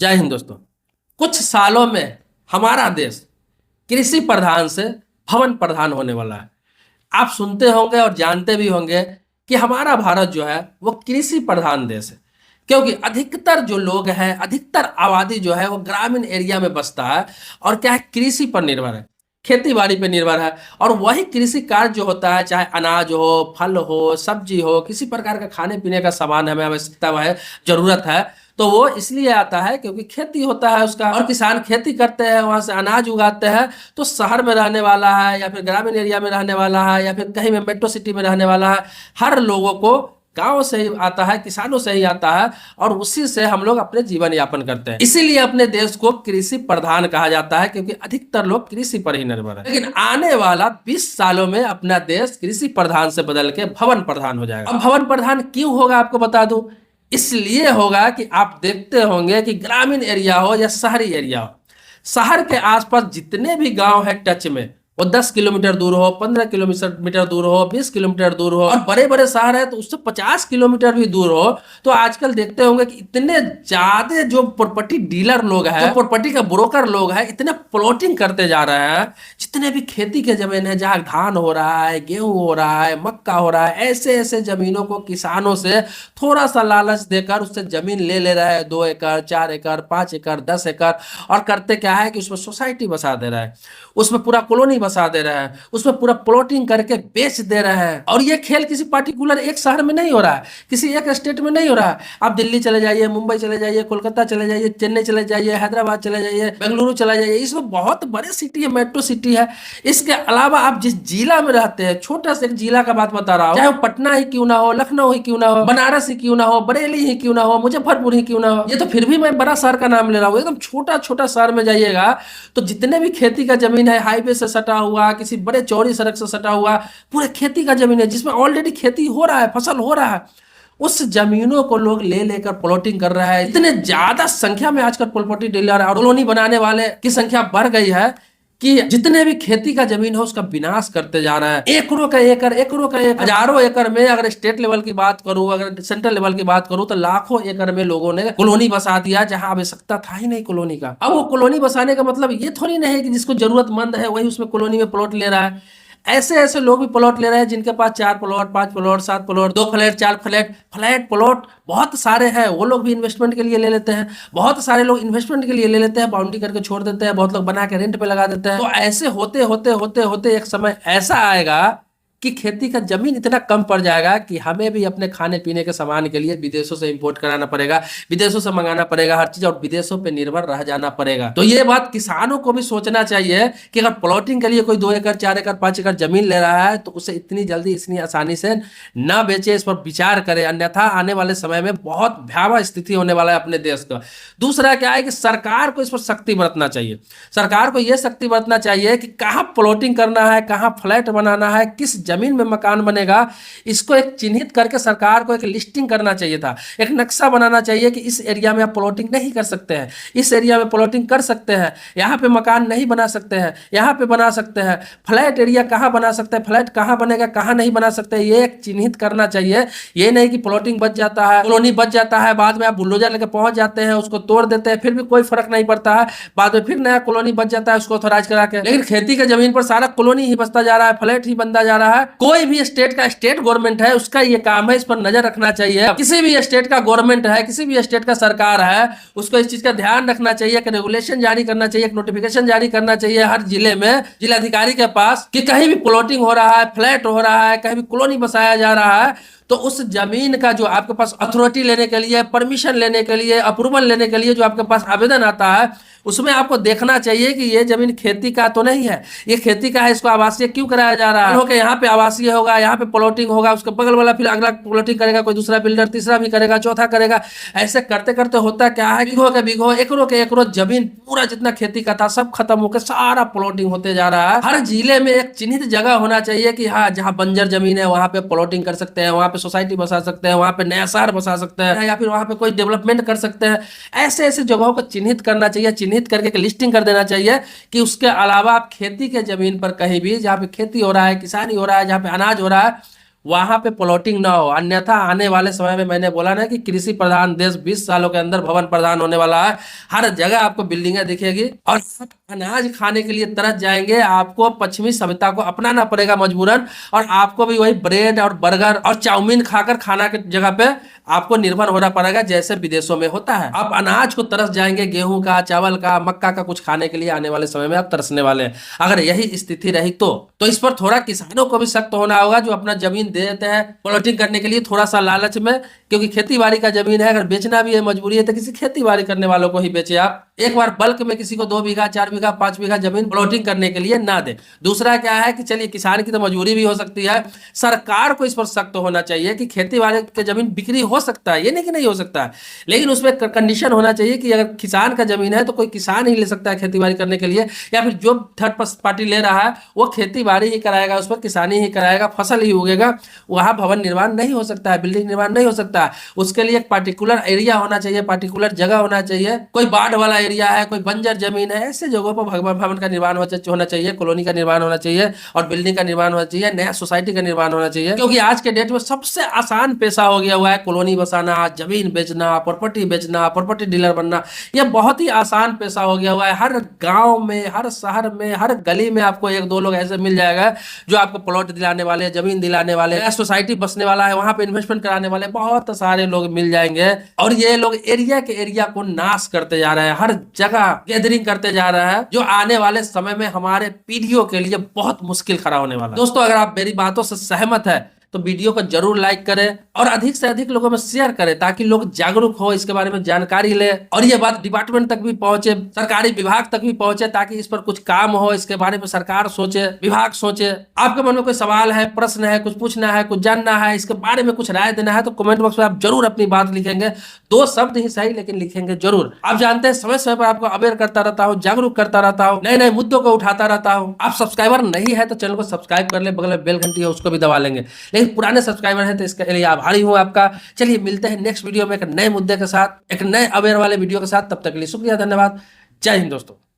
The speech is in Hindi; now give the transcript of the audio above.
जय हिंद दोस्तों। कुछ सालों में हमारा देश कृषि प्रधान से भवन प्रधान होने वाला है। आप सुनते होंगे और जानते भी होंगे कि हमारा भारत जो है वो कृषि प्रधान देश है, क्योंकि अधिकतर जो लोग हैं, अधिकतर आबादी जो है वो ग्रामीण एरिया में बसता है और क्या है, कृषि पर निर्भर है, खेती बाड़ी पर निर्भर है। और वही कृषि कार्य जो होता है, चाहे अनाज हो, फल हो, सब्जी हो, किसी प्रकार का खाने पीने का सामान हमें आवश्यकता है, जरूरत है, तो वो इसलिए आता है क्योंकि खेती होता है उसका, और किसान खेती करते हैं, वहां से अनाज उगाते हैं। तो शहर में रहने वाला है या फिर ग्रामीण एरिया में रहने वाला है या फिर कहीं में मेट्रो सिटी में रहने वाला है, हर लोगों को गांव से ही आता है, किसानों से ही आता है, और उसी से हम लोग अपने जीवन यापन करते हैं। इसीलिए अपने देश को कृषि प्रधान कहा जाता है, क्योंकि अधिकतर लोग कृषि पर ही निर्भर है। लेकिन आने वाला 20 सालों में अपना देश कृषि प्रधान से बदल के भवन प्रधान हो जाएगा। अब भवन प्रधान क्यों होगा आपको बता दूं। इसलिए होगा कि आप देखते होंगे कि ग्रामीण एरिया हो या शहरी एरिया हो, शहर के आसपास जितने भी गांव है टच में, वो 10 किलोमीटर दूर हो, 15 किलोमीटर दूर हो, 20 किलोमीटर दूर हो, और बड़े बड़े शहर है तो उससे 50 किलोमीटर भी दूर हो, तो आजकल देखते होंगे कि इतने ज्यादा जो प्रॉपर्टी डीलर लोग हैं, जो प्रॉपर्टी का ब्रोकर लोग हैं, इतने प्लॉटिंग करते जा रहे हैं। जितने भी खेती के जमीन है, जहाँ धान हो रहा है, गेहूं हो रहा है, मक्का हो रहा है, ऐसे ऐसे जमीनों को किसानों से थोड़ा सा लालच देकर उससे जमीन ले रहा है, 2 एकड़, 4 एकड़, 5 एकड़, 10 एकड़, और करते क्या है कि उसमें सोसाइटी बसा दे रहा है, उसमें पूरा कॉलोनी बसा दे रहा है, उसमें पूरा प्लॉटिंग करके बेच दे रहे हैं। और ये खेल किसी पार्टिकुलर एक शहर में नहीं हो रहा है, किसी एक स्टेट में नहीं हो रहा है। आप दिल्ली चले जाइए, मुंबई चले जाइए, कोलकाता चले जाइए, चेन्नई चले जाइए, हैदराबाद चले जाइए, बेंगलुरु चले जाइए, इसमें बहुत बड़े सिटी है, मेट्रो सिटी है। इसके अलावा आप जिस जिला में रहते हैं, छोटा सा एक जिला का बात बता रहा हूँ, चाहे वो पटना ही क्यों ना हो, लखनऊ ही क्यों ना हो, बनारस ही क्यों ना हो, बरेली ही क्यों ना हो, मुजफ्फरपुर ही क्यों ना हो, ये तो फिर भी मैं बड़ा शहर का नाम ले रहा हूँ। एकदम छोटा छोटा शहर में जाइएगा तो जितने भी खेती का जमीन है, हाईवे से सटा हुआ, किसी बड़े चौड़ी सड़क से सटा हुआ, पूरे खेती का जमीन है जिसमें ऑलरेडी खेती हो रहा है, फसल हो रहा है, उस जमीनों को लोग ले लेकर प्लॉटिंग कर रहा है। इतने ज्यादा संख्या में आजकल प्रॉपर्टी डीलर और कॉलोनी बनाने वाले की संख्या बढ़ गई है कि जितने भी खेती का जमीन है उसका विनाश करते जा रहा है। एकड़ों का एकड़, एकड़ों का एकड़, हजारों एकड़ में, अगर स्टेट लेवल की बात करूं, अगर सेंट्रल लेवल की बात करूं, तो लाखों एकड़ में लोगों ने कॉलोनी बसा दिया जहां आवश्यकता था ही नहीं कॉलोनी का। अब वो कॉलोनी बसाने का मतलब ये थोड़ी नहीं है कि जिसको जरूरतमंद है वही उसमें कॉलोनी में प्लॉट ले रहा है। ऐसे ऐसे लोग भी प्लॉट ले रहे हैं जिनके पास 4 plot, 5 plot, 7 plot, 2 flat, 4 flat, flat plot बहुत सारे हैं, वो लोग भी इन्वेस्टमेंट के लिए ले लेते हैं। बहुत सारे लोग इन्वेस्टमेंट के लिए ले लेते हैं, बाउंड्री करके छोड़ देते हैं, बहुत लोग बना के रेंट पे लगा देते हैं। तो ऐसे होते होते होते होते एक समय ऐसा आएगा कि खेती का जमीन इतना कम पड़ जाएगा कि हमें भी अपने खाने पीने के सामान के लिए विदेशों से इंपोर्ट कराना पड़ेगा, विदेशों से मंगाना पड़ेगा हर चीज, और विदेशों पे निर्भर रह जाना पड़ेगा। तो ये बात किसानों को भी सोचना चाहिए कि अगर प्लॉटिंग के लिए कोई 2 एकड़, 4 एकड़, 5 एकड़ जमीन ले रहा है तो उसे इतनी जल्दी, इतनी आसानी से ना बेचे, इस पर विचार करे, अन्यथा आने वाले समय में बहुत भयावह स्थिति होने वाला है अपने देश का। दूसरा क्या है कि सरकार को इस पर सख्ती बरतना चाहिए। सरकार को यह सख्ती बरतना चाहिए कि कहाँ प्लॉटिंग करना है, कहाँ फ्लैट बनाना है, किस जमीन में मकान बनेगा, इसको एक चिन्हित करके सरकार को एक लिस्टिंग करना चाहिए था, एक नक्शा बनाना चाहिए कि इस एरिया में आप प्लॉटिंग नहीं कर सकते हैं, इस एरिया में प्लॉटिंग कर सकते हैं, यहाँ पे मकान नहीं बना सकते हैं, यहाँ पे बना सकते हैं, फ्लैट एरिया कहाँ बना सकते हैं, फ्लैट कहाँ बनेगा, कहाँ नहीं बना सकते, ये एक चिन्हित करना चाहिए। ये नहीं कि प्लॉटिंग बच जाता है, कॉलोनी बच जाता है, बाद में आप बुलडोजर लेके पहुंच जाते हैं, उसको तोड़ देते हैं, फिर भी कोई फर्क नहीं पड़ता है, बाद में फिर नया कॉलोनी बच जाता है उसको ऑथराइज करा के। लेकिन खेती के जमीन पर सारा कॉलोनी ही बचता जा रहा है, फ्लैट ही बनता जा रहा है। कोई भी स्टेट का, स्टेट गवर्नमेंट है, उसका ये काम है इस पर नजर रखना चाहिए। किसी भी स्टेट का गवर्नमेंट है, किसी भी स्टेट का सरकार है, उसको इस चीज का ध्यान रखना चाहिए, एक रेगुलेशन जारी करना चाहिए, एक नोटिफिकेशन जारी करना चाहिए हर जिले में, जिलाधिकारी के पास, कि कहीं भी प्लॉटिंग हो रहा है, फ्लैट हो रहा है, कहीं भी कॉलोनी बसाया जा रहा है, तो उस जमीन का जो आपके पास अथॉरिटी लेने के लिए, परमिशन लेने के लिए, अप्रूवल लेने के लिए जो आपके पास आवेदन आता है, उसमें आपको देखना चाहिए कि ये जमीन खेती का तो नहीं है, ये खेती का है, इसको आवासीय क्यों कराया जा रहा है। यहाँ पे आवासीय होगा, यहाँ पे प्लॉटिंग होगा, उसके बगल वाला फिर अगला प्लॉटिंग करेगा, कोई दूसरा बिल्डर, तीसरा भी करेगा, चौथा करेगा। ऐसे करते करते होता क्या है, बीघों के बीघों, एकड़ों के एकड़ों जमीन, पूरा जितना खेती का था सब खत्म होकर सारा प्लॉटिंग होते जा रहा है। हर जिले में एक चिन्हित जगह होना चाहिए कि हाँ, जहाँ बंजर जमीन है वहां पे प्लॉटिंग कर सकते हैं, वहां पे सोसाइटी बसा सकते हैं, वहां पे नया शहर बसा सकते हैं, या फिर वहां पे कोई डेवलपमेंट कर सकते हैं। ऐसे ऐसे जगहों को चिन्हित करना चाहिए, चिन्हित करके लिस्टिंग कर देना चाहिए कि उसके अलावा आप खेती के जमीन पर कहीं भी, जहां पे खेती हो रहा है, किसानी हो रहा है, जहां पे अनाज हो रहा है, वहां पे प्लॉटिंग ना हो, अन्यथा आने वाले समय में मैंने बोला ना कि कृषि प्रधान देश 20 सालों के अंदर भवन प्रधान होने वाला है। हर जगह आपको बिल्डिंगें दिखेगी और आप अनाज खाने के लिए तरस जाएंगे। आपको पश्चिमी सभ्यता को अपनाना पड़ेगा मजबूरन, और आपको भी वही ब्रेड और बर्गर और चाउमीन खाकर खाना की जगह पे आपको निर्भर होना पड़ेगा जैसे विदेशों में होता है। आप अनाज को तरस जाएंगे, गेहूं का, चावल का, मक्का का कुछ खाने के लिए आने वाले समय में आप तरसने वाले हैं अगर यही स्थिति रही तो इस पर थोड़ा किसानों को भी सख्त होना होगा जो अपना जमीन दे देते हैं प्लॉटिंग करने के लिए थोड़ा सा लालच में, क्योंकि खेती बाड़ी का जमीन है, अगर बेचना भी है मजबूरी है तो किसी खेती बाड़ी करने वालों को ही बेचे। आप एक बार बल्क में किसी को 2 बीघा 4 बीघा 5 बीघा जमीन प्लॉटिंग करने के लिए ना दे। दूसरा क्या है कि चलिए किसान की तो मजबूरी भी हो सकती है, सरकार को इस पर सख्त होना चाहिए कि खेती बाड़ी के जमीन बिक्री हो सकता है, ये नहीं कि नहीं हो सकता है, लेकिन उसमें कंडीशन होना चाहिए कि अगर किसान का जमीन है तो कोई किसान ही ले सकता है खेती बाड़ी करने के लिए, या फिर जो थर्ड पार्टी ले रहा है वो खेती बाड़ी ही कराएगा, उस पर किसानी ही कराएगा, फसल ही उगेगा, वहां भवन निर्माण नहीं हो सकता है, बिल्डिंग निर्माण नहीं हो सकता है। उसके लिए एक पार्टिकुलर एरिया होना चाहिए, पार्टिकुलर जगह होना चाहिए, कोई बाढ़ वाला एरिया है, कोई बंजर जमीन है, ऐसे जगहों पर भवन का निर्माण होना चाहिए, कॉलोनी का निर्माण होना चाहिए और बिल्डिंग का निर्माण होना चाहिए, नया सोसाइटी का निर्माण होना चाहिए। क्योंकि आज के डेट में सबसे आसान पेशा हो गया हुआ है कॉलोनी बसाना, जमीन बेचना, प्रॉपर्टी डीलर बनना, यह बहुत ही आसान पेशा हो गया हुआ है। हर गांव में, हर शहर में, हर गली में आपको 1-2 लोग ऐसे मिल जाएगा जो आपको प्लॉट दिलाने वाले, जमीन दिलाने वाले, सोसाइटी बसने वाला है वहां पे इन्वेस्टमेंट कराने वाले बहुत सारे लोग मिल जाएंगे। और ये लोग एरिया के एरिया को नाश करते जा रहे हैं, हर जगह गैदरिंग करते जा रहा है, जो आने वाले समय में हमारे पीढ़ियों के लिए बहुत मुश्किल खड़ा होने वाला है। दोस्तों, अगर आप मेरी बातों से सहमत है तो वीडियो को जरूर लाइक करें और अधिक से अधिक लोगों में शेयर करें ताकि लोग जागरूक हो, इसके बारे में जानकारी ले और ये बात डिपार्टमेंट तक भी पहुंचे, सरकारी विभाग तक भी पहुंचे, ताकि इस पर कुछ काम हो, इसके बारे में सरकार सोचे, विभाग सोचे। आपके मन में कोई सवाल है, प्रश्न है, कुछ पूछना है, कुछ जानना है, इसके बारे में कुछ राय देना है तो कमेंट बॉक्स में आप जरूर अपनी बात लिखेंगे। 2 शब्द ही सही लेकिन लिखेंगे जरूर। आप जानते हैं समय समय पर आपको अवेयर करता रहता हूँ, जागरूक करता रहता हूँ, नए नए मुद्दों को उठाता रहता हूँ। आप सब्सक्राइबर नहीं है तो चैनल को सब्सक्राइब कर ले, बगल में बेल घंटी है उसको भी दबा लेंगे। लेकिन पुराने सब्सक्राइबर है तो इसके लिए आभारी हूं आपका। चलिए मिलते हैं नेक्स्ट वीडियो में एक नए मुद्दे के साथ, एक नए अवेयर वाले वीडियो के साथ। तब तक के लिए शुक्रिया, धन्यवाद, जय हिंद दोस्तों।